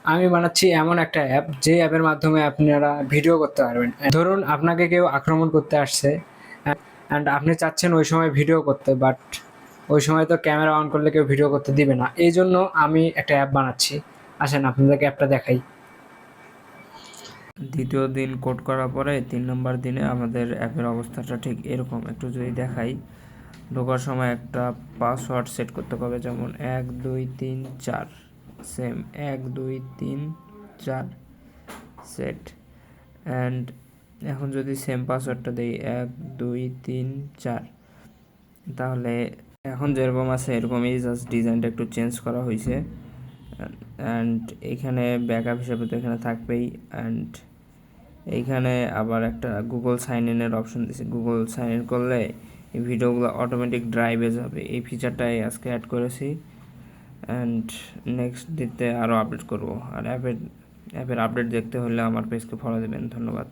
আমি বানাচ্ছি এমন একটা অ্যাপ, যে অ্যাপের মাধ্যমে আপনারা ভিডিও করতে পারবেন। ধরুন আপনাকে কেউ আক্রমণ করতে আসছে, অ্যান্ড আপনি চাচ্ছেন ওই সময় ভিডিও করতে, বাট ওই সময় তো ক্যামেরা অন করলে কেউ ভিডিও করতে দিবে না। এই জন্য আমি একটা অ্যাপ বানাচ্ছি। আসেন আপনাদেরকে অ্যাপটা দেখাই। দ্বিতীয় দিন কোড করার পরে 3 নম্বর দিনে আমাদের অ্যাপের অবস্থাটা ঠিক এরকম। একটু যদি দেখাই, ঢোকার সময় একটা পাসওয়ার্ড সেট করতে হবে, যেমন 1 2 3 4, সেম 1 2 3 4 সেট। অ্যান্ড এখন যদি সেম পাসওয়ার্ডটা দিই 1 2 3 4, তাহলে এখন যেরকম আছে এরকমই, জাস্ট ডিজাইনটা একটু চেঞ্জ করা হয়েছে। অ্যান্ড এখানে ব্যাকআপ হিসেবে তো এখানে থাকবেই। অ্যান্ড এইখানে আবার একটা গুগল সাইন ইনের অপশন দিয়েছে। গুগল সাইন ইন করলে এই ভিডিওগুলো অটোমেটিক ড্রাইভে যাবে। এই ফিচারটাই আজকে অ্যাড করেছি। অ্যান্ড নেক্সট দিতে আরও আপডেট করব। আর অ্যাপের আপডেট দেখতে হলে আমার পেজকে ফলো দেবেন। ধন্যবাদ।